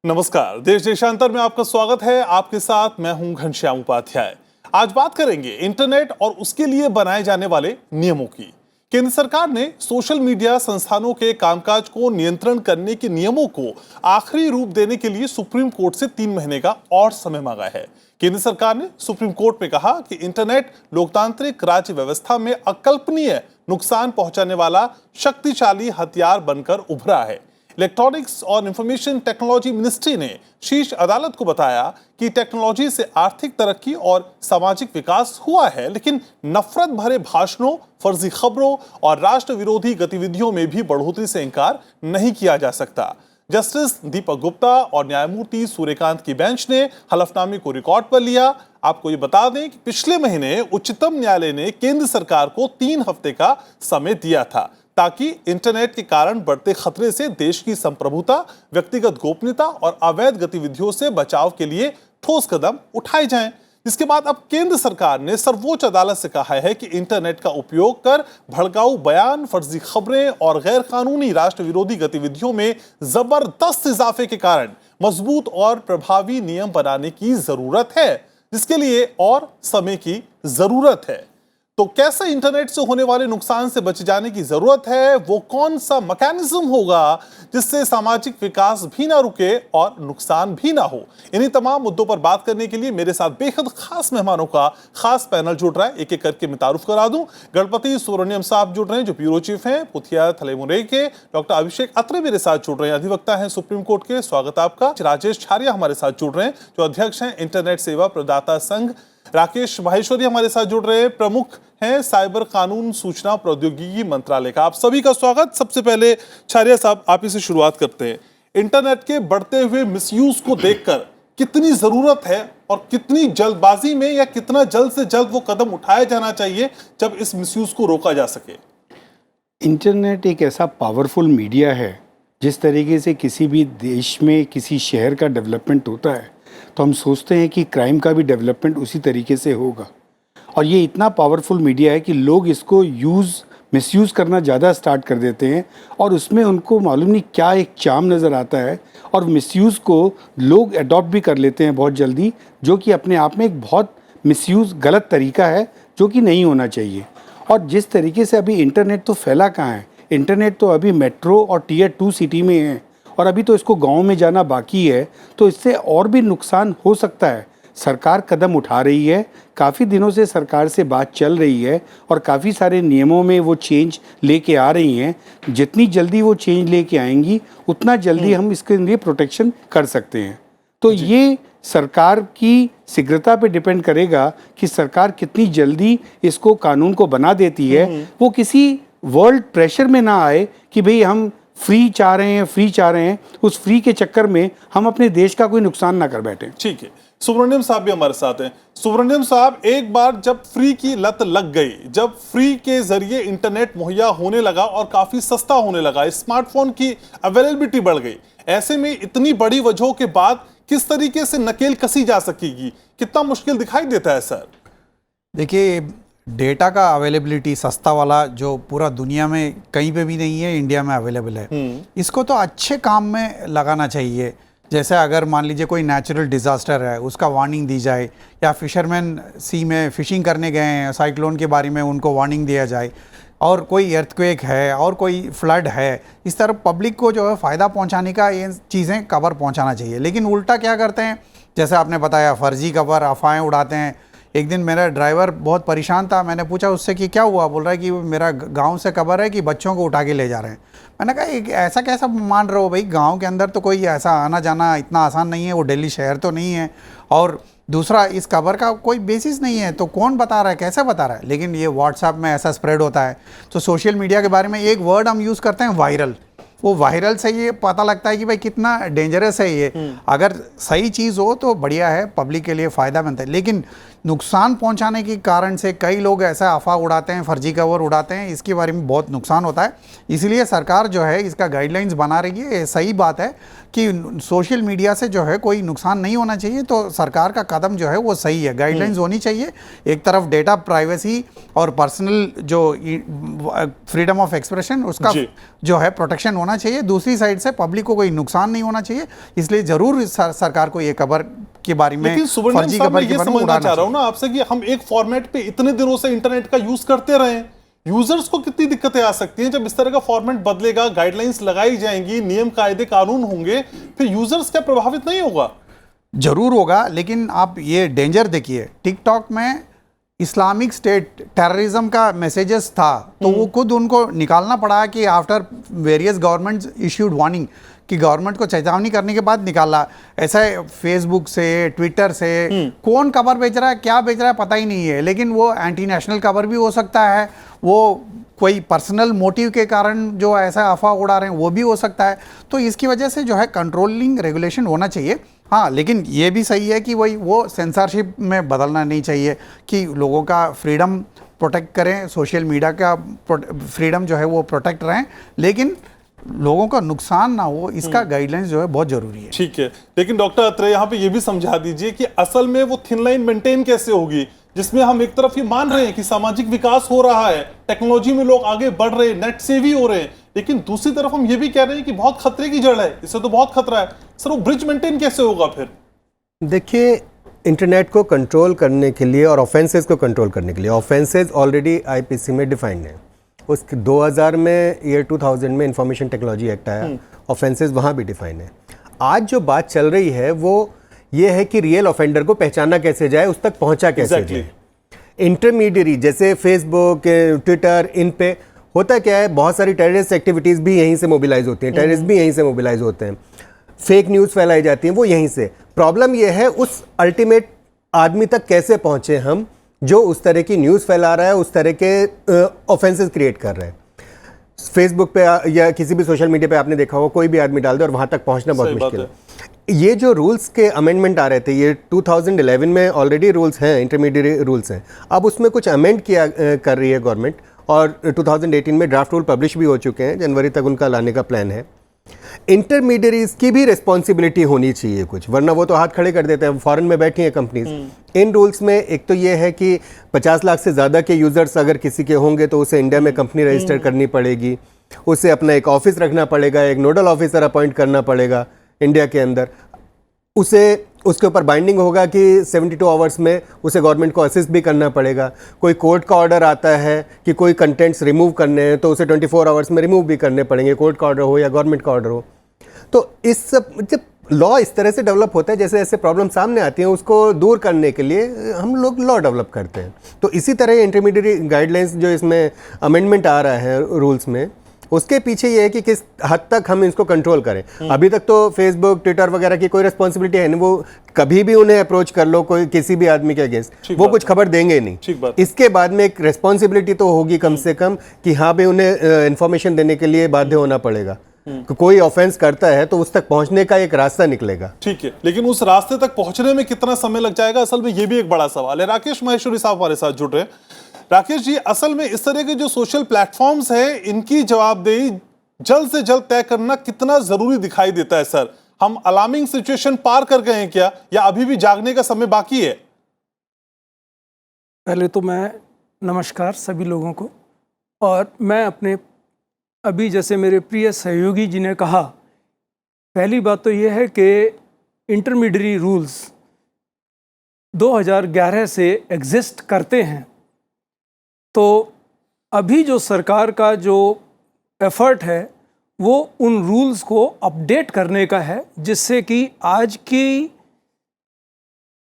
नमस्कार, देश देशांतर में आपका स्वागत है। आपके साथ मैं हूं घनश्याम उपाध्याय। आज बात करेंगे इंटरनेट और उसके लिए बनाए जाने वाले नियमों की। केंद्र सरकार ने सोशल मीडिया संस्थानों के कामकाज को नियंत्रण करने के नियमों को आखिरी रूप देने के लिए सुप्रीम कोर्ट से 3 महीने का और समय मांगा है। केंद्र सरकार ने सुप्रीम कोर्ट में कहा कि इंटरनेट लोकतांत्रिक राज्य व्यवस्था में अकल्पनीय नुकसान पहुंचाने वाला शक्तिशाली हथियार बनकर उभरा है। इलेक्ट्रॉनिक्स और इंफॉर्मेशन टेक्नोलॉजी मिनिस्ट्री ने शीर्ष अदालत को बताया कि टेक्नोलॉजी से आर्थिक तरक्की और सामाजिक विकास हुआ है, लेकिन नफरत भरे भाषणों, फर्जी खबरों और राष्ट्र विरोधी गतिविधियों में भी बढ़ोतरी से इनकार नहीं किया जा सकता। जस्टिस दीपक गुप्ता और न्यायमूर्ति सूर्यकांत की बेंच ने हलफनामे को रिकॉर्ड पर लिया। आपको ये बता दें कि पिछले महीने उच्चतम न्यायालय ने केंद्र सरकार को 3 हफ्ते का समय दिया था ताकि इंटरनेट के कारण बढ़ते खतरे से देश की संप्रभुता, व्यक्तिगत गोपनीयता और अवैध गतिविधियों से बचाव के लिए ठोस कदम उठाए जाएं। जिसके बाद अब केंद्र सरकार ने सर्वोच्च अदालत से कहा है कि इंटरनेट का उपयोग कर भड़काऊ बयान, फर्जी खबरें और गैर कानूनी राष्ट्र विरोधी गतिविधियों में जबरदस्त इजाफे के कारण मजबूत और प्रभावी नियम बनाने की जरूरत है, जिसके लिए और समय की जरूरत है। तो कैसे इंटरनेट से होने वाले नुकसान से बच जाने की जरूरत है, वो कौन सा मैकेनिज्म होगा जिससे सामाजिक विकास भी ना रुके और नुकसान भी ना हो, इन्हीं तमाम मुद्दों पर बात करने के लिए मेरे साथ बेहद खास मेहमानों का खास पैनल जुड़ रहा है। एक एक करके मैं तारुफ करा दूं। गणपति सुब्रमण्यम साहब जुड़ रहे हैं जो ब्यूरो चीफ हैं पुथिया थलेमुरई के। डॉक्टर अभिषेक अत्रे मेरे साथ जुड़ रहे हैं, अधिवक्ता हैं सुप्रीम कोर्ट के, स्वागत आपका। राजेश छारिया हमारे साथ जुड़ रहे हैं जो अध्यक्ष हैं इंटरनेट सेवा प्रदाता संघ। राकेश माहेश्वरी हमारे साथ जुड़ रहे हैं, प्रमुख हैं साइबर कानून सूचना प्रौद्योगिकी मंत्रालय का। आप सभी का स्वागत। सबसे पहले छारिया साहब, आप ही से शुरुआत करते हैं। इंटरनेट के बढ़ते हुए मिसयूज को देखकर कितनी जरूरत है और कितनी जल्दबाजी में या कितना जल्द से जल्द वो कदम उठाया जाना चाहिए जब इस मिसयूज को रोका जा सके? इंटरनेट एक ऐसा पावरफुल मीडिया है, जिस तरीके से किसी भी देश में किसी शहर का डेवलपमेंट होता है तो हम सोचते हैं कि क्राइम का भी डेवलपमेंट उसी तरीके से होगा। और ये इतना पावरफुल मीडिया है कि लोग इसको मिसयूज़ करना ज़्यादा स्टार्ट कर देते हैं और उसमें उनको मालूम नहीं क्या एक चार्म नज़र आता है और मिसयूज़ को लोग अडॉप्ट भी कर लेते हैं बहुत जल्दी, जो कि अपने आप में एक बहुत मिसयूज़ गलत तरीका है जो कि नहीं होना चाहिए। और जिस तरीके से अभी इंटरनेट तो फैला कहाँ है, इंटरनेट तो अभी मेट्रो और टियर 2 सिटी में है और अभी तो इसको गाँव में जाना बाकी है, तो इससे और भी नुकसान हो सकता है। सरकार कदम उठा रही है, काफ़ी दिनों से सरकार से बात चल रही है और काफ़ी सारे नियमों में वो चेंज लेके आ रही हैं। जितनी जल्दी वो चेंज लेके आएंगी उतना जल्दी हम इसके लिए प्रोटेक्शन कर सकते हैं। तो ये सरकार की शीघ्रता पे डिपेंड करेगा कि सरकार कितनी जल्दी इसको कानून को बना देती है। वो किसी वर्ल्ड प्रेशर में ना आए कि भाई हम फ्री चाह रहे हैं, उस फ्री के चक्कर में हम अपने देश का कोई नुकसान ना कर बैठे। ठीक है, सुब्रमण्यम साहब भी हमारे साथ हैं। सुब्रमण्यम साहब, एक बार जब फ्री की लत लग गई, जब फ्री के जरिए इंटरनेट मुहैया होने लगा और काफी सस्ता होने लगा, स्मार्टफोन की अवेलेबिलिटी बढ़ गई, ऐसे में इतनी बड़ी वजहों के बाद किस तरीके से नकेल कसी जा सकेगी, कितना मुश्किल दिखाई देता है सर? देखिए, डेटा का अवेलेबिलिटी सस्ता वाला जो पूरा दुनिया में कहीं पे भी नहीं है, इंडिया में अवेलेबल है। इसको तो अच्छे काम में लगाना चाहिए। जैसे अगर मान लीजिए कोई नेचुरल डिज़ास्टर है, उसका वार्निंग दी जाए, या फिशरमैन सी में फ़िशिंग करने गए हैं, साइक्लोन के बारे में उनको वार्निंग दिया जाए, और कोई अर्थक्वेक है और कोई फ्लड है, इस तरह पब्लिक को जो है फ़ायदा पहुंचाने का ये चीज़ें कवर पहुंचाना चाहिए। लेकिन उल्टा क्या करते हैं, जैसे आपने बताया, फर्जी खबर, अफवाहें उड़ाते हैं। एक दिन मेरा ड्राइवर बहुत परेशान था, मैंने पूछा उससे कि क्या हुआ, बोल रहा है कि मेरा गांव से खबर है कि बच्चों को उठा के ले जा रहे हैं। मैंने कहा ऐसा कैसा मान रहे हो भाई, गांव के अंदर तो कोई ऐसा आना जाना इतना आसान नहीं है, वो दिल्ली शहर तो नहीं है, और दूसरा इस खबर का कोई बेसिस नहीं है, तो कौन बता रहा है, कैसे बता रहा है। लेकिन ये व्हाट्सएप में ऐसा स्प्रेड होता है। तो सोशल मीडिया के बारे में एक वर्ड हम यूज़ करते हैं, वायरल। वो वायरल से ये पता लगता है कि भाई कितना डेंजरस है ये। अगर सही चीज़ हो तो बढ़िया है, पब्लिक के लिए फ़ायदा बनता है। लेकिन नुकसान पहुंचाने के कारण से कई लोग ऐसा अफवाह उड़ाते हैं, फर्जी खबर उड़ाते हैं, इसके बारे में बहुत नुकसान होता है। इसलिए सरकार जो है इसका गाइडलाइंस बना रही है। ये सही बात है कि सोशल मीडिया से जो है कोई नुकसान नहीं होना चाहिए, तो सरकार का कदम जो है वो सही है। गाइडलाइंस होनी चाहिए, एक तरफ डेटा प्राइवेसी और पर्सनल जो फ्रीडम ऑफ एक्सप्रेशन उसका जो है प्रोटेक्शन होना चाहिए, दूसरी साइड से पब्लिक को कोई नुकसान नहीं होना चाहिए। इसलिए जरूर सरकार को ये खबर के बारे में, फर्जी खबर के बारे में समझना चाह रहा हूं ना आपसे कि हम एक फॉर्मेट पे इतने दिनों से इंटरनेट का यूज करते रहे, यूजर्स को कितनी दिक्कतें आ सकती हैं जब इस तरह का फॉर्मेट बदलेगा, गाइडलाइंस लगाई जाएंगी, नियम कायदे कानून होंगे, फिर यूजर्स क्या प्रभावित नहीं होगा? जरूर होगा, लेकिन आप ये डेंजर देखिए, टिकटॉक में इस्लामिक स्टेट टेररिज्म का मैसेजेस था, तो वो खुद उनको निकालना पड़ा कि after various governments issued warning, कि गवर्नमेंट को चेतावनी करने के बाद निकाला। ऐसा फेसबुक से, ट्विटर से कौन खबर बेच रहा है, क्या बेच रहा है पता ही नहीं है, लेकिन वो एंटी नेशनल खबर भी हो सकता है, वो कोई पर्सनल मोटिव के कारण जो ऐसा अफवाह उड़ा रहे हैं वो भी हो सकता है। तो इसकी वजह से जो है कंट्रोलिंग रेगुलेशन होना चाहिए। हाँ, लेकिन ये भी सही है कि वही वो सेंसरशिप में बदलना नहीं चाहिए कि लोगों का फ्रीडम प्रोटेक्ट करें, सोशल मीडिया का फ्रीडम जो है वो प्रोटेक्ट रहें, लेकिन लोगों का नुकसान ना हो, इसका गाइडलाइंस जो है बहुत जरूरी है। ठीक है, लेकिन डॉक्टर अत्रे यहाँ पे ये भी समझा दीजिए कि असल में वो थिन लाइन मेंटेन कैसे होगी, जिसमें हम एक तरफ ये मान रहे हैं कि सामाजिक विकास हो रहा है, टेक्नोलॉजी में लोग आगे बढ़ रहे हैं, नेट से भी हो रहे हैं, लेकिन दूसरी तरफ हम ये भी कह रहे हैं कि बहुत खतरे की जड़ है, इससे तो बहुत खतरा है। सर, वो ब्रिज मेंटेन कैसे होगा फिर? देखिए, इंटरनेट को कंट्रोल करने के लिए और ऑफेंसेस को कंट्रोल करने के लिए, ऑफेंसेस ऑलरेडी आईपीसी में डिफाइंड है। उस 2000 में, ईयर 2000 में इंफॉर्मेशन टेक्नोलॉजी एक्ट आया, ऑफेंसेस वहाँ भी डिफाइन है। आज जो बात चल रही है वो ये है कि रियल ऑफेंडर को पहचाना कैसे जाए, उस तक पहुँचा कैसे जाए। इंटरमीडियरी जैसे फेसबुक, ट्विटर, इन पे होता क्या है, बहुत सारी टेररिस्ट एक्टिविटीज़ भी यहीं से मोबिलाइज होती हैं, टेररिस्ट भी यहीं से मोबिलाइज होते हैं, फेक न्यूज़ फैलाई जाती हैं वो यहीं से। प्रॉब्लम ये है उस अल्टीमेट आदमी तक कैसे पहुँचे हम, जो उस तरह की न्यूज़ फैला रहा है, उस तरह के ऑफेंसेस क्रिएट कर रहे हैं। फेसबुक पे या किसी भी सोशल मीडिया पे आपने देखा होगा, कोई भी आदमी डाल दे और वहाँ तक पहुँचना बहुत मुश्किल है। ये जो रूल्स के अमेंडमेंट आ रहे थे, ये 2011 में ऑलरेडी रूल्स हैं, इंटरमीडिएट रूल्स हैं, अब उसमें कुछ अमेंड किया कर रही है गवर्नमेंट, और 2018 में ड्राफ्ट रूल पब्लिश भी हो चुके हैं, जनवरी तक उनका लाने का प्लान है। इंटरमीडियरीज की भी रिस्पॉन्सिबिलिटी होनी चाहिए कुछ, वरना वो तो हाथ खड़े कर देते हैं, फॉरेन में बैठी हैं कंपनीज। इन रूल्स में एक तो ये है कि 50 लाख से ज़्यादा के यूज़र्स अगर किसी के होंगे तो उसे इंडिया में कंपनी रजिस्टर करनी पड़ेगी, उसे अपना एक ऑफिस रखना पड़ेगा, एक नोडल ऑफिसर अपॉइंट करना पड़ेगा इंडिया के अंदर, उसे उसके ऊपर बाइंडिंग होगा कि 72 आवर्स में उसे गवर्नमेंट को असिस्ट भी करना पड़ेगा। कोई कोर्ट का ऑर्डर आता है कि कोई कंटेंट्स रिमूव करने हैं तो उसे 24 आवर्स में रिमूव भी करने पड़ेंगे, कोर्ट का ऑर्डर हो या गवर्नमेंट का ऑर्डर हो। तो इस सब जब लॉ इस तरह से डेवलप होता है, जैसे ऐसे प्रॉब्लम सामने आती हैं, उसको दूर करने के लिए हम लोग लॉ डेवलप करते हैं। तो इसी तरह इंटरमीडिएट गाइडलाइंस जो इसमें अमेंडमेंट आ रहा है रूल्स में, उसके पीछे ये है कि किस हद तक हम इसको कंट्रोल करें। अभी तक तो फेसबुक, ट्विटर वगैरह की कोई रिस्पॉन्सिबिलिटी है नहीं, वो कभी भी उन्हें अप्रोच कर लो कोई किसी भी आदमी के अगेंस्ट, वो कुछ खबर देंगे नहीं। इसके बाद में एक रिस्पॉन्सिबिलिटी तो होगी कम से कम कि हाँ भाई उन्हें इन्फॉर्मेशन देने के लिए बाध्य होना पड़ेगा। कोई ऑफेंस करता है तो उस तक पहुंचने का एक रास्ता निकलेगा। ठीक है, लेकिन उस रास्ते तक पहुंचने में कितना समय लग जाएगा, असल में ये भी एक बड़ा सवाल है। राकेश माहेश्वरी साहब हमारे साथ जुड़ रहे हैं। राकेश जी, असल में इस तरह के जो सोशल प्लेटफॉर्म्स हैं, इनकी जवाबदेही जल्द से जल्द तय करना कितना जरूरी दिखाई देता है सर? हम अलार्मिंग सिचुएशन पार कर गए हैं क्या, या अभी भी जागने का समय बाकी है? पहले तो मैं नमस्कार सभी लोगों को, और मैं अपने अभी जैसे मेरे प्रिय सहयोगी जी ने कहा, पहली बात तो ये है कि इंटरमीडिएरी रूल्स 2011 से एग्जिस्ट करते हैं। तो अभी जो सरकार का जो एफर्ट है वो उन रूल्स को अपडेट करने का है, जिससे कि आज के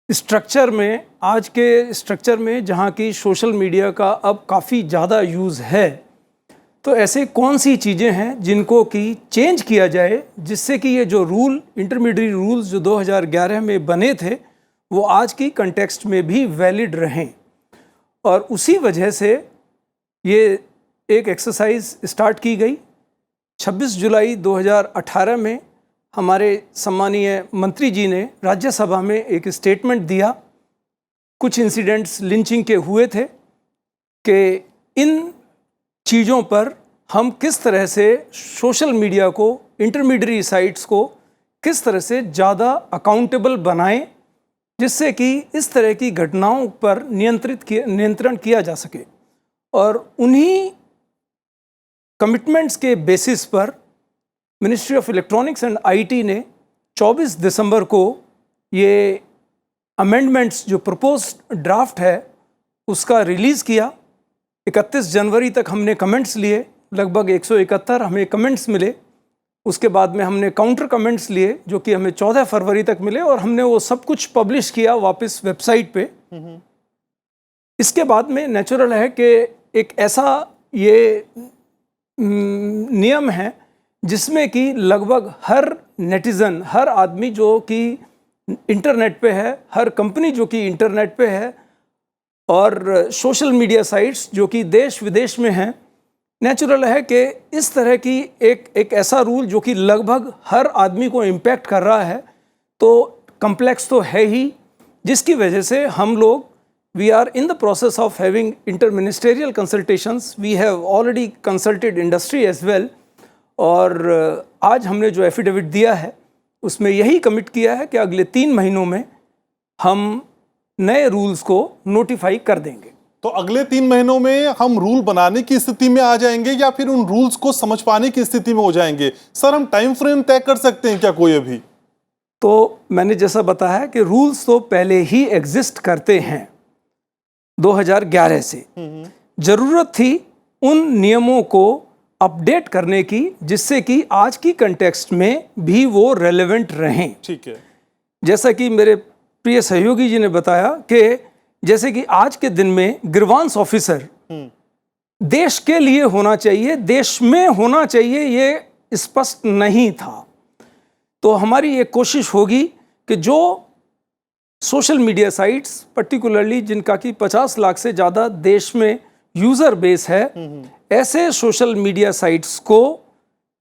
स्ट्रक्चर में जहाँ की सोशल मीडिया का अब काफ़ी ज़्यादा यूज़ है, तो ऐसे कौन सी चीज़ें हैं जिनको कि चेंज किया जाए, जिससे कि ये जो इंटरमीडिएट रूल्स जो 2011 में बने थे वो आज की कंटेक्स्ट में भी वैलिड रहें। और उसी वजह से ये एक एक्सरसाइज स्टार्ट की गई। 26 जुलाई 2018 में हमारे सम्मानीय मंत्री जी ने राज्यसभा में एक स्टेटमेंट दिया कुछ इंसिडेंट्स लिंचिंग के हुए थे कि इन चीज़ों पर हम किस तरह से सोशल मीडिया को, इंटरमीडियरी साइट्स को किस तरह से ज़्यादा अकाउंटेबल बनाएं, जिससे कि इस तरह की घटनाओं पर नियंत्रण किया जा सके। और उन्हीं कमिटमेंट्स के बेसिस पर ministry of electronics and IT ने 24 दिसंबर को ये अमेंडमेंट्स जो प्रपोज्ड ड्राफ्ट है उसका रिलीज़ किया। 31 जनवरी तक हमने कमेंट्स लिए, लगभग 171 हमें कमेंट्स मिले। उसके बाद में हमने काउंटर कमेंट्स लिए जो कि हमें 14 फरवरी तक मिले, और हमने वो सब कुछ पब्लिश किया वापस वेबसाइट पे। इसके बाद में नेचुरल है कि एक ऐसा ये नियम है जिसमें कि लगभग हर नेटिज़न, हर आदमी जो कि इंटरनेट पे है, हर कंपनी जो कि इंटरनेट पे है, और सोशल मीडिया साइट्स जो कि देश विदेश में हैं, नेचुरल है कि इस तरह की एक ऐसा रूल जो कि लगभग हर आदमी को इम्पैक्ट कर रहा है, तो कम्प्लेक्स तो है ही, जिसकी वजह से हम लोग we are in the process of having intreministerial consultations. We have already consulted industry as well, और आज हमने जो एफिडेविट दिया है उसमें यही कमिट किया है कि अगले 3 महीनों में हम नए रूल्स को नोटिफाई कर देंगे। तो अगले 3 महीनों में हम रूल बनाने की स्थिति में आ जाएंगे या फिर उन रूल्स को समझ पाने की स्थिति में हो जाएंगे? सर, हम टाइम फ्रेम तय कर सकते हैं क्या कोई अभी? तो मैंने जैसा बताया कि रूल्स तो पहले ही एग्जिस्ट करते हैं 2011 से। जरूरत थी उन नियमों को अपडेट करने की जिससे कि आज की कंटेक्स्ट में भी वो रेलेवेंट रहें। ठीक है। जैसा कि मेरे प्रिय सहयोगी जी ने बताया कि जैसे कि आज के दिन में ग्रीवांस ऑफिसर देश के लिए होना चाहिए, देश में होना चाहिए, ये स्पष्ट नहीं था। तो हमारी एक कोशिश होगी कि जो सोशल मीडिया साइट्स पर्टिकुलरली जिनका कि 50 लाख से ज़्यादा देश में यूज़र बेस है, ऐसे सोशल मीडिया साइट्स को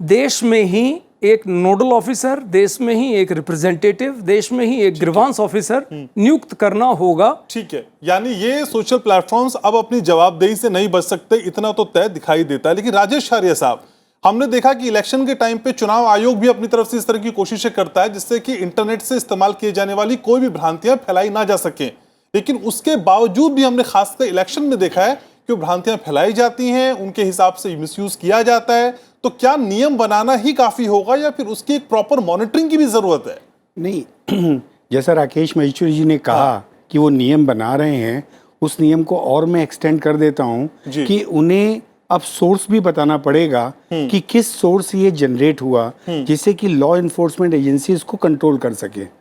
देश में ही एक नोडल ऑफिसर, देश में ही एक रिप्रेजेंटेटिव, देश में ही एक ग्रीवांस ऑफिसर नियुक्त करना होगा। ठीक है, यानी ये सोशल प्लेटफॉर्म्स अब अपनी जवाबदेही से नहीं बच सकते, इतना तो तय दिखाई देता है। लेकिन राजेश शारिया साहब, हमने देखा कि इलेक्शन के टाइम पे चुनाव आयोग भी अपनी तरफ से इस तरह की कोशिशें करता है जिससे कि इंटरनेट से इस्तेमाल किए जाने वाली कोई भी भ्रांतियां फैलाई ना जा सके। लेकिन उसके बावजूद भी हमने खासकर इलेक्शन में देखा है कि भ्रांतियां फैलाई जाती हैं, उनके हिसाब से मिसयूज किया जाता है। तो क्या नियम बनाना ही काफी होगा या फिर उसकी एक प्रॉपर मॉनिटरिंग की भी जरूरत है? नहीं, जैसा राकेश महेश्वरी जी ने कहा कि वो नियम बना रहे हैं, उस नियम को और मैं एक्सटेंड कर देता हूँ कि उन्हें अब सोर्स भी बताना पड़ेगा कि किस सोर्स से ये जनरेट हुआ, जिससे कि लॉ इन्फोर्समेंट एजेंसी इसको कंट्रोल कर सके।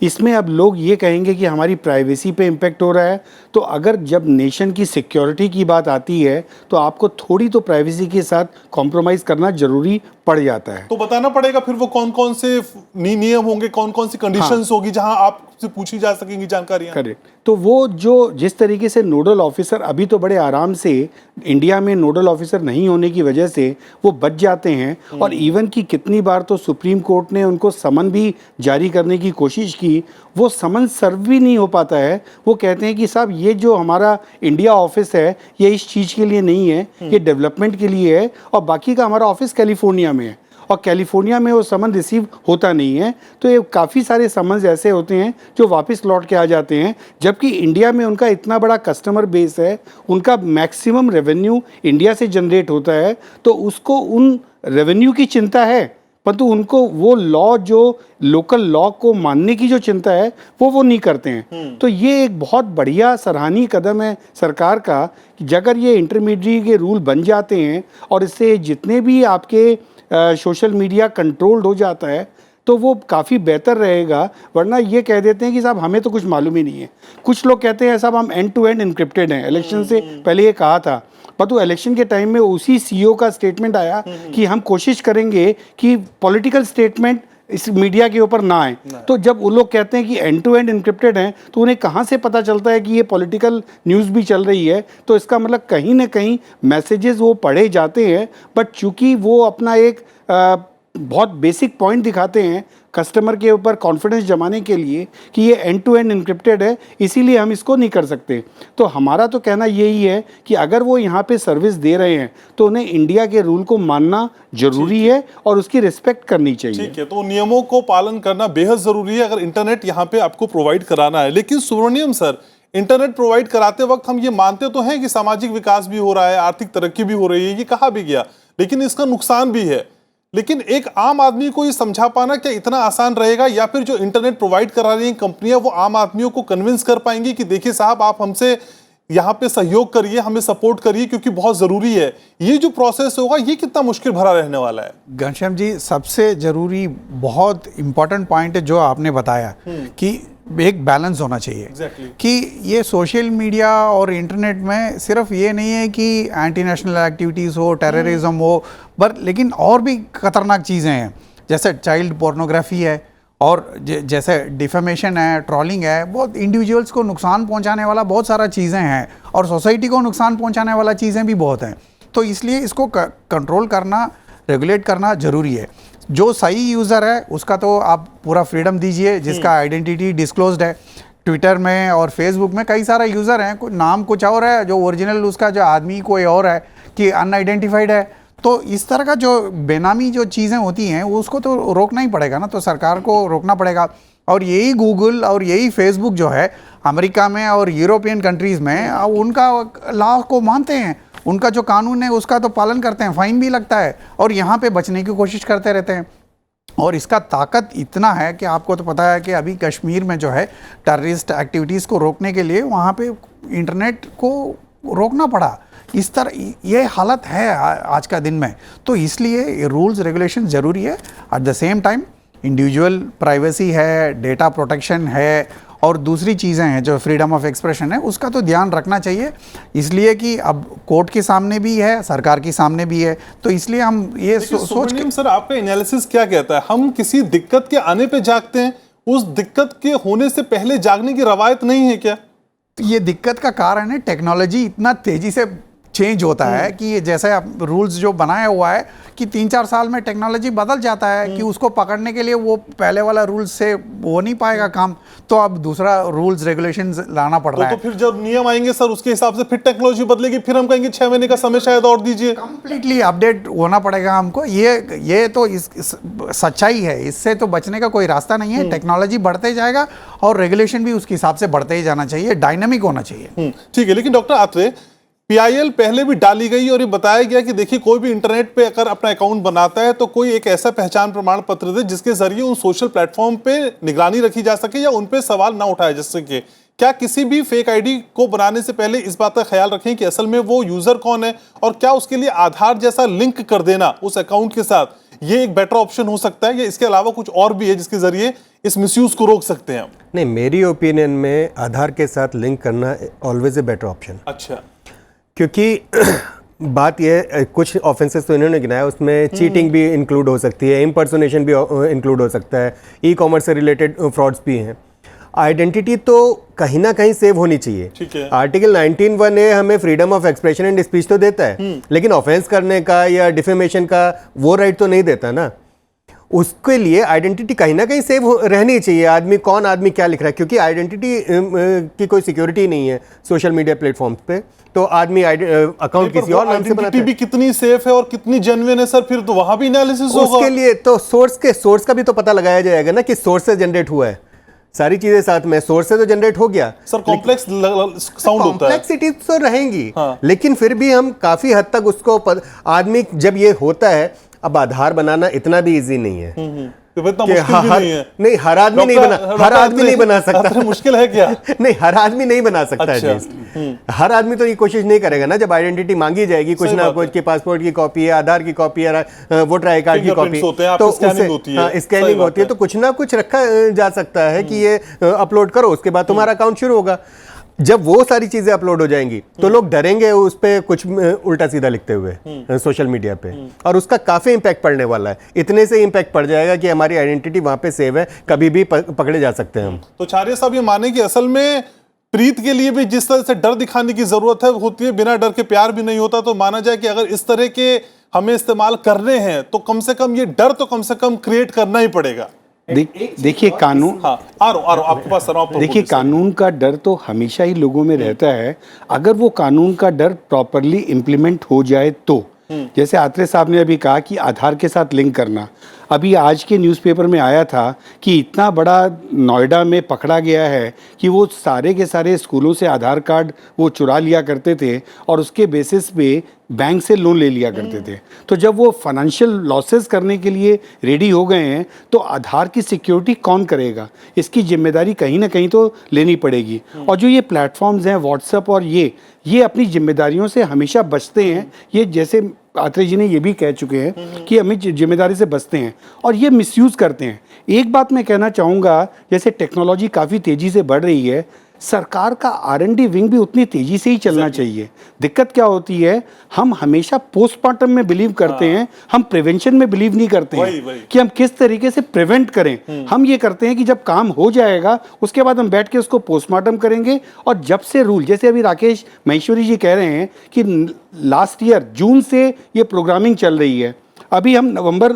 इसमें अब लोग ये कहेंगे कि हमारी प्राइवेसी पे इम्पेक्ट हो रहा है, तो अगर जब नेशन की सिक्योरिटी की बात आती है तो आपको थोड़ी तो प्राइवेसी के साथ कॉम्प्रोमाइज़ करना जरूरी पड़ जाता है। तो बताना पड़ेगा फिर वो कौन कौन से नियम होंगे, कौन कौन सी कंडीशंस होगी जहां आपसे पूछी जा सकेंगी जानकारियां। करेक्ट। तो वो जो जिस तरीके से नोडल ऑफिसर अभी तो बड़े आराम से इंडिया में नोडल ऑफिसर नहीं होने की वजह से वो बच जाते हैं, और इवन कि कितनी बार तो सुप्रीम कोर्ट ने उनको समन भी जारी करने की कोशिश की, वो समन सर्व भी नहीं हो पाता है। वो कहते हैं कि साहब ये जो हमारा इंडिया ऑफिस है ये इस चीज़ के लिए नहीं है, ये डेवलपमेंट के लिए है, और बाकी का हमारा ऑफिस कैलिफोर्निया में है, और कैलिफोर्निया में वो समन रिसीव होता नहीं है। तो ये काफ़ी सारे समन्स ऐसे होते हैं जो वापस लौट के आ जाते हैं, जबकि इंडिया में उनका इतना बड़ा कस्टमर बेस है, उनका मैक्सिमम रेवेन्यू इंडिया से जनरेट होता है, तो उसको उन रेवेन्यू की चिंता है, परंतु उनको वो लॉ जो लोकल लॉ को मानने की जो चिंता है वो नहीं करते हैं। तो ये एक बहुत बढ़िया सराहनीय कदम है सरकार का कि अगर ये इंटरमीडिएट के रूल बन जाते हैं और इससे जितने भी आपके सोशल मीडिया कंट्रोल्ड हो जाता है तो वो काफ़ी बेहतर रहेगा। वरना ये कह देते हैं कि साहब हमें तो कुछ मालूम ही नहीं है। कुछ लोग कहते हैं साहब हम एंड टू एंड इनक्रिप्टेड हैं, इलेक्शन से पहले ये कहा था, परंतु इलेक्शन के टाइम में उसी सीईओ का स्टेटमेंट आया कि हम कोशिश करेंगे कि पॉलिटिकल स्टेटमेंट इस मीडिया के ऊपर ना आए। तो जब वो लोग कहते हैं कि एंड टू एंड इनक्रिप्टेड हैं तो उन्हें कहाँ से पता चलता है कि ये पॉलिटिकल न्यूज़ भी चल रही है? तो इसका मतलब कहीं ना कहीं मैसेजेस वो पढ़े जाते हैं, बट चूंकि वो अपना एक बहुत बेसिक पॉइंट दिखाते हैं कस्टमर के ऊपर कॉन्फिडेंस जमाने के लिए कि ये एंड टू एंड इनक्रिप्टेड है, इसीलिए हम इसको नहीं कर सकते। तो हमारा तो कहना यही है कि अगर वो यहाँ पे सर्विस दे रहे हैं तो उन्हें इंडिया के रूल को मानना जरूरी है और उसकी रिस्पेक्ट करनी चाहिए। ठीक है, तो नियमों को पालन करना बेहद जरूरी है अगर इंटरनेट यहाँ पे आपको प्रोवाइड कराना है। लेकिन सुब्रमण्यम सर, इंटरनेट प्रोवाइड कराते वक्त हम ये मानते तो हैं कि सामाजिक विकास भी हो रहा है, आर्थिक तरक्की भी हो रही है, ये कहा भी गया, लेकिन इसका नुकसान भी है। लेकिन एक आम आदमी को ये समझा पाना क्या इतना आसान रहेगा, या फिर जो इंटरनेट प्रोवाइड करा रही हैं कंपनियां वो आम आदमियों को कन्विंस कर पाएंगी कि देखिए साहब आप हमसे यहाँ पे सहयोग करिए, हमें सपोर्ट करिए क्योंकि बहुत जरूरी है। ये जो प्रोसेस होगा ये कितना मुश्किल भरा रहने वाला है? घनश्याम जी, सबसे जरूरी बहुत इंपॉर्टेंट पॉइंट है जो आपने बताया कि एक बैलेंस होना चाहिए। Exactly. कि ये सोशल मीडिया और इंटरनेट में सिर्फ ये नहीं है कि एंटी नेशनल एक्टिविटीज़ हो, टेररिज्म हो, पर लेकिन और भी खतरनाक चीज़ें हैं, जैसे चाइल्ड पोर्नोग्राफी है और जैसे डिफेमेशन है, ट्रोलिंग है, बहुत इंडिविजुअल्स को नुकसान पहुंचाने वाला बहुत सारा चीज़ें हैं और सोसाइटी को नुकसान पहुंचाने वाला चीज़ें भी बहुत हैं। तो इसलिए इसको कंट्रोल करना, रेगुलेट करना ज़रूरी है। जो सही यूज़र है उसका तो आप पूरा फ्रीडम दीजिए, जिसका आइडेंटिटी डिस्क्लोज्ड है। ट्विटर में और फेसबुक में कई सारा यूज़र हैं, कोई नाम कुछ और है, जो ओरिजिनल उसका जो आदमी कोई और है कि अनआइडेंटिफाइड है। तो इस तरह का जो बेनामी जो चीज़ें होती हैं उसको तो रोकना ही पड़ेगा ना, तो सरकार को रोकना पड़ेगा। और यही गूगल और यही फेसबुक जो है अमेरिका में और यूरोपियन कंट्रीज़ में उनका लॉ को मानते हैं, उनका जो कानून है उसका तो पालन करते हैं, फाइन भी लगता है, और यहाँ पे बचने की कोशिश करते रहते हैं। और इसका ताकत इतना है कि आपको तो पता है कि अभी कश्मीर में जो है टेररिस्ट एक्टिविटीज़ को रोकने के लिए वहाँ पे इंटरनेट को रोकना पड़ा। इस तरह ये हालत है आज का दिन में, तो इसलिए रूल्स रेगुलेशन ज़रूरी है। At the same time individual privacy है, डेटा प्रोटेक्शन है और दूसरी चीज़ें हैं जो फ्रीडम ऑफ एक्सप्रेशन है, उसका तो ध्यान रखना चाहिए। इसलिए कि अब कोर्ट के सामने भी है, सरकार के सामने भी है, तो इसलिए हम ये सोच के। सर, आपका एनालिसिस क्या कहता है? हम किसी दिक्कत के आने पे जागते हैं, उस दिक्कत के होने से पहले जागने की रवायत नहीं है क्या? ये दिक्कत का कारण है टेक्नोलॉजी इतना तेजी से चेंज होता है कि ये जैसे अब रूल्स जो बनाया हुआ है कि 3-4 साल में टेक्नोलॉजी बदल जाता है कि उसको पकड़ने के लिए वो पहले वाला रूल्स से हो नहीं पाएगा काम, तो अब दूसरा रूल्स रेगुलेशंस लाना पड़ रहा है। तो फिर जब नियम आएंगे सर उसके हिसाब से फिर टेक्नोलॉजी बदलेगी, फिर हम कहेंगे 6 महीने का समय शायद और दीजिए। कंप्लीटली अपडेट होना पड़ेगा हमको, ये तो सच्चाई है, इससे तो बचने का कोई रास्ता नहीं है। टेक्नोलॉजी बढ़ते जाएगा और रेगुलेशन भी उसके हिसाब से बढ़ते ही जाना चाहिए, डायनामिक होना चाहिए। ठीक है, लेकिन डॉक्टर आत्रे, PIL पहले भी डाली गई और ये बताया गया कि देखिए कोई भी इंटरनेट पे अगर अपना अकाउंट बनाता है तो कोई एक ऐसा पहचान प्रमाण पत्र दे जिसके जरिए उन सोशल प्लेटफॉर्म पे निगरानी रखी जा सके या उन पे सवाल ना उठाया जा सके। क्या किसी भी फेक आईडी को बनाने से पहले इस बात का ख्याल रखें कि असल में वो यूजर कौन है, और क्या उसके लिए आधार जैसा लिंक कर देना उस अकाउंट के साथ ये एक बेटर ऑप्शन हो सकता है, या इसके अलावा कुछ और भी है जिसके जरिए इस मिसयूज को रोक सकते हैं हम? नहीं, मेरी ओपिनियन में आधार के साथ लिंक करना ऑलवेज ए बेटर ऑप्शन। अच्छा, क्योंकि बात यह, कुछ ऑफेंसेस तो इन्होंने गिनाया, उसमें चीटिंग भी इंक्लूड हो सकती है, इम्पर्सोनेशन भी इंक्लूड हो सकता है, ई-कॉमर्स से रिलेटेड फ्रॉड्स भी हैं। आइडेंटिटी तो कहीं ना कहीं सेव होनी चाहिए। ठीक है। आर्टिकल 19(1) हमें freedom of expression and speech तो देता है, लेकिन ऑफेंस करने का या डिफेमेशन का वो राइट तो नहीं देता ना। उसके लिए आइडेंटिटी कहीं ना कहीं सेव रहनी चाहिए। आदमी कौन, आदमी क्या लिख रहा है, क्योंकि आइडेंटिटी की कोई सिक्योरिटी नहीं है सोशल मीडिया प्लेटफॉर्म्स पे, तो आदमी अकाउंट किसी और नाम से बनाता है। भी कितनी सेफ है और कितनी जेन्युइन है सर, फिर तो वहां भी एनालिसिस होगा। उसके लिए तो सोर्स का भी तो पता लगाया जाएगा ना कि सोर्स से जनरेट हुआ है। सारी चीजें साथ में, सोर्स से तो जनरेट हो गया सर, कॉम्प्लेक्स साउंड होता है, कॉम्प्लेक्सिटी तो रहेंगी। हाँ। लेकिन फिर भी हम काफी हद तक उसको आदमी जब ये होता है, अब आधार बनाना इतना भी इजी नहीं है तो इतना मुश्किल भी नहीं है। नहीं, हर आदमी नहीं बना सकता। मुश्किल है क्या? नहीं, हर आदमी नहीं बना सकता। अच्छा। हर आदमी तो ये कोशिश नहीं करेगा ना। जब आइडेंटिटी मांगी जाएगी, कुछ ना कुछ की पासपोर्ट की कॉपी है, आधार की कॉपी है, वोटर आई कार्ड की कॉपी, तो स्कैनिंग होती है, तो कुछ ना कुछ रखा जा सकता है कि ये अपलोड करो, उसके बाद तुम्हारा अकाउंट शुरू होगा। जब वो सारी चीजें अपलोड हो जाएंगी तो लोग डरेंगे उस पे कुछ उल्टा सीधा लिखते हुए सोशल मीडिया पे, और उसका काफी इंपैक्ट पड़ने वाला है। इतने से इंपैक्ट पड़ जाएगा कि हमारी आइडेंटिटी वहां पे सेव है, कभी भी पकड़े जा सकते हैं हम। तो छारिया साहब ये माने कि असल में प्रीत के लिए भी जिस तरह से डर दिखाने की जरूरत है होती है, बिना डर के प्यार भी नहीं होता। तो माना जाए कि अगर इस तरह के हमें इस्तेमाल करने हैं तो कम से कम ये डर तो कम से कम क्रिएट करना ही पड़ेगा। देखिए कानून, हाँ आ रहा हूं, आपके पास सर, आप देखिए कानून का डर तो हमेशा ही लोगों में रहता है, अगर वो कानून का डर प्रॉपरली इम्प्लीमेंट हो जाए तो। जैसे आत्रे साहब ने अभी कहा कि आधार के साथ लिंक करना, अभी आज के न्यूज़पेपर में आया था कि इतना बड़ा नोएडा में पकड़ा गया है कि वो सारे के सारे स्कूलों से आधार कार्ड वो चुरा लिया करते थे और उसके बेसिस पे बैंक से लोन ले लिया करते थे। तो जब वो फाइनेंशियल लॉसेस करने के लिए रेडी हो गए हैं तो आधार की सिक्योरिटी कौन करेगा? इसकी जिम्मेदारी कहीं ना कहीं तो लेनी पड़ेगी। और जो ये प्लेटफॉर्म्स हैं व्हाट्सएप और ये अपनी जिम्मेदारियों से हमेशा बचते हैं। ये जैसे आत्रे जी ने ये भी कह चुके हैं कि हमें जिम्मेदारी से बचते हैं और ये मिसयूज़ करते हैं। एक बात मैं कहना चाहूँगा, जैसे टेक्नोलॉजी काफ़ी तेज़ी से बढ़ रही है, सरकार का R&D विंग भी उतनी तेजी से ही चलना चाहिए। दिक्कत क्या होती है, हम हमेशा पोस्टमार्टम में बिलीव करते हैं, हम प्रिवेंशन में बिलीव नहीं करते हैं कि हम किस तरीके से प्रिवेंट करें। हम ये करते हैं कि जब काम हो जाएगा उसके बाद हम बैठ के उसको पोस्टमार्टम करेंगे। और जब से रूल, जैसे अभी राकेश महेश्वरी जी कह रहे हैं कि लास्ट ईयर जून से ये प्रोग्रामिंग चल रही है, अभी हम नवंबर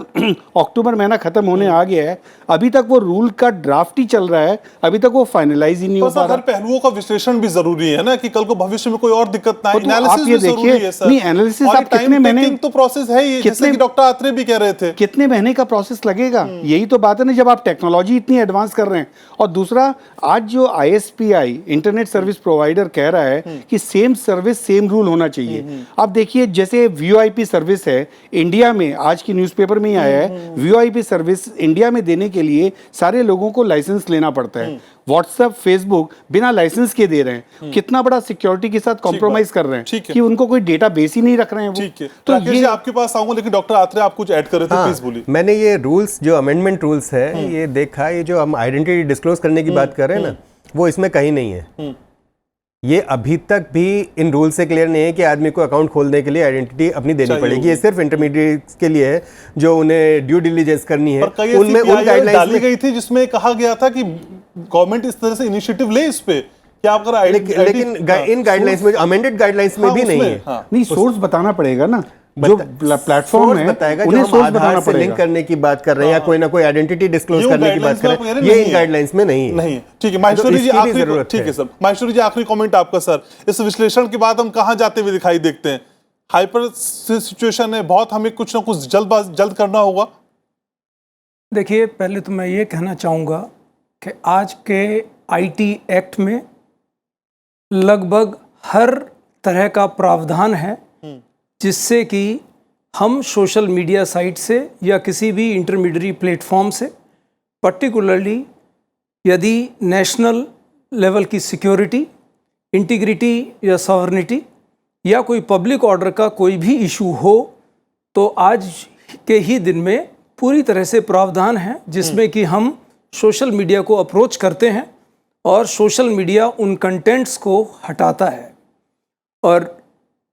अक्टूबर महीना खत्म होने आ गया है, अभी तक वो रूल का ड्राफ्ट ही चल रहा है, अभी तक वो फाइनलाइज ही नहीं हो पा रहा। हर पहलुओं का विश्लेषण भी जरूरी है ना, कि कल को भविष्य में कोई और दिक्कत ना आए। तो आप एनालिसिस ये भी जरूरी देखिए, है सर। नहीं एनालिसिस आप कितने महीने, तो प्रोसेस है ही, जैसे कि डॉक्टर आत्रे भी कह रहे थे, कितने महीने का प्रोसेस लगेगा? यही तो बात है ना, जब आप टेक्नोलॉजी इतनी एडवांस कर रहे हैं। और दूसरा, आज जो ISPI इंटरनेट सर्विस प्रोवाइडर कह रहा है कि सेम सर्विस सेम रूल होना चाहिए। अब देखिए, जैसे VoIP सर्विस है इंडिया में, आज की न्यूज़पेपर में ही आया है, VoIP सर्विस इंडिया में देने के लिए सारे लोगों को लाइसेंस लेना पड़ता है। व्हाट्सएप, फेसबुक बिना लाइसेंस के दे रहे हैं। कितना बड़ा सिक्योरिटी के साथ कॉम्प्रोमाइज कर रहे हैं कि उनको कोई डेटा बेस ही नहीं रख रहे हैं वो। ठीक है, तो ये आपके पास आऊंगा, लेकिन डॉक्टर आत्रे आप कुछ ऐड कर रहे थे, प्लीज बोलिए। मैंने ये रूल्स, जो अमेंडमेंट रूल्स है, ये देखा, ये जो हम आइडेंटिटी डिस्क्लोज करने की बात कर रहे हैं ना, वो इसमें कहीं नहीं है। ये अभी तक भी इन रूल से क्लियर नहीं है कि आदमी को अकाउंट खोलने के लिए आइडेंटिटी अपनी देनी पड़ेगी। ये सिर्फ इंटरमीडिएट्स के लिए है जो उन्हें ड्यू डिलिजेंस करनी है। उनमें उन गाइडलाइंस डाली गई थी जिसमें कहा गया था कि गवर्नमेंट इस तरह से इनिशिएटिव ले इस पे कि आप अगर लेकिन इन गाइडलाइंस में, अमेंडेड गाइडलाइंस में भी नहीं है। नहीं, सोर्स बताना पड़ेगा ना, जो प्लेटफॉर्म है बताएगा, उन्हें जो हम आधार से लिंक करने की बात कर रहे हैं या कोई ना कोई आइडेंटिटी डिस्क्लोज करने की बात कर रहे हैं, ये इन गाइडलाइंस में नहीं है। नहीं, ठीक है माहेश्वरी जी, आखिरी, ठीक है सर, माहेश्वरी जी आखिरी कमेंट आपका सर। इस विश्लेषण के बाद हम कहां जाते हुए दिखाई देखते हैं? हाइपर सिचुएशन है बहुत, हमें कुछ ना कुछ जल्द करना होगा। देखिए, पहले तो मैं ये कहना चाहूँगा कि आज के IT एक्ट में लगभग हर तरह का प्रावधान है जिससे कि हम सोशल मीडिया साइट से या किसी भी इंटरमीडिएट प्लेटफॉर्म से, पर्टिकुलरली यदि नेशनल लेवल की सिक्योरिटी, इंटीग्रिटी या सॉवरेनिटी या कोई पब्लिक ऑर्डर का कोई भी इशू हो, तो आज के ही दिन में पूरी तरह से प्रावधान है जिसमें कि हम सोशल मीडिया को अप्रोच करते हैं और सोशल मीडिया उन कंटेंट्स को हटाता है। और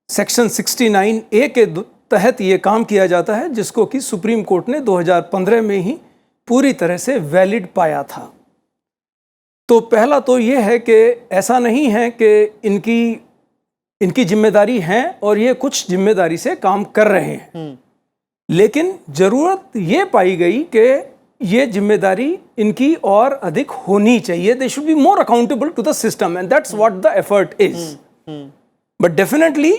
सेक्शन 69A के तहत ये काम किया जाता है, जिसको कि सुप्रीम कोर्ट ने 2015 में ही पूरी तरह से वैलिड पाया था। तो पहला तो ये है कि ऐसा नहीं है कि इनकी जिम्मेदारी है और ये कुछ जिम्मेदारी से काम कर रहे हैं, लेकिन ज़रूरत ये पाई गई कि ये जिम्मेदारी इनकी और अधिक होनी चाहिए। They should be more accountable to the system and that's what the effort is. But definitely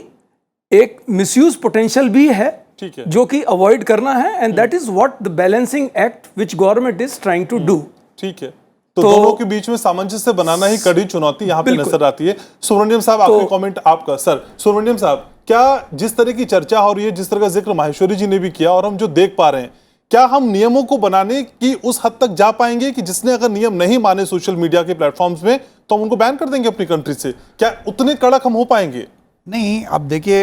एक मिसयूज पोटेंशियल भी है जो कि अवॉइड करना है, and that is what the balancing act which government is trying to do. ठीक है, तो दोनों के बीच में सामंजस्य बनाना ही कड़ी चुनौती यहाँ पे नजर आती है। सुब्रमण्यम साहब, आखिरी कमेंट आपका। सर सुब्रमण्यम साहब, क्या जिस तरह की चर्चा हो रही है, जिस तरह का जिक्र माहेश्वरी जी ने भी किया और हम जो देख पा रहे हैं, क्या हम नियमों को बनाने की उस हद तक जा पाएंगे कि जिसने अगर नियम नहीं माने सोशल मीडिया के प्लेटफॉर्म्स में तो हम उनको बैन कर देंगे अपनी कंट्री से? क्या उतने कड़क हम हो पाएंगे? नहीं, अब देखिए,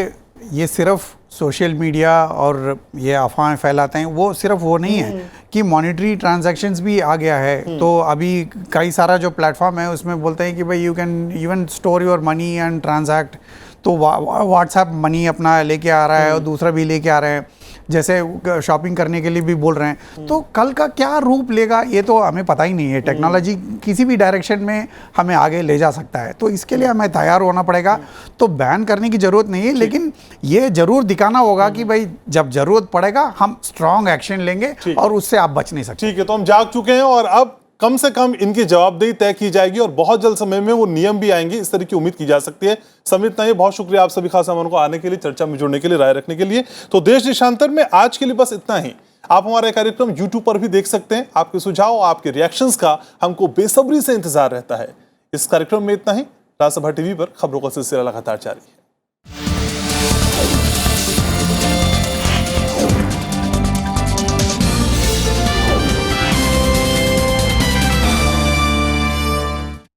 ये सिर्फ सोशल मीडिया और ये अफवाहें फैलाते हैं, वो सिर्फ वो नहीं है कि मॉनेटरी ट्रांजैक्शंस भी आ गया है। तो अभी कई सारा जो प्लेटफॉर्म है उसमें बोलते हैं कि भाई you can even store your money and transact. तो व्हाट्सएप मनी अपना लेके आ रहा है और दूसरा भी लेके आ रहे हैं। जैसे शॉपिंग करने के लिए भी बोल रहे हैं, तो कल का क्या रूप लेगा ये तो हमें पता ही नहीं है। टेक्नोलॉजी किसी भी डायरेक्शन में हमें आगे ले जा सकता है, तो इसके लिए हमें तैयार होना पड़ेगा। तो बैन करने की जरूरत नहीं है, लेकिन ये जरूर दिखाना होगा कि भाई जब जरूरत पड़ेगा हम स्ट्रॉन्ग एक्शन लेंगे और उससे आप बच नहीं सकते। ठीक है, तो हम जाग चुके हैं और अब कम से कम इनकी जवाबदेही तय की जाएगी और बहुत जल्द समय में वो नियम भी आएंगे, इस तरह की उम्मीद की जा सकती है। समित नाई, बहुत शुक्रिया आप सभी खास मेहमानों को आने के लिए, चर्चा में जुड़ने के लिए, राय रखने के लिए। तो देश देशांतर में आज के लिए बस इतना ही। आप हमारा कार्यक्रम YouTube पर भी देख सकते हैं। आपके सुझाव, आपके रिएक्शंस का हमको बेसब्री से इंतजार रहता है। इस कार्यक्रम में इतना ही। राजसभा टीवी पर खबरों का सिलसिला लगातार जारी है।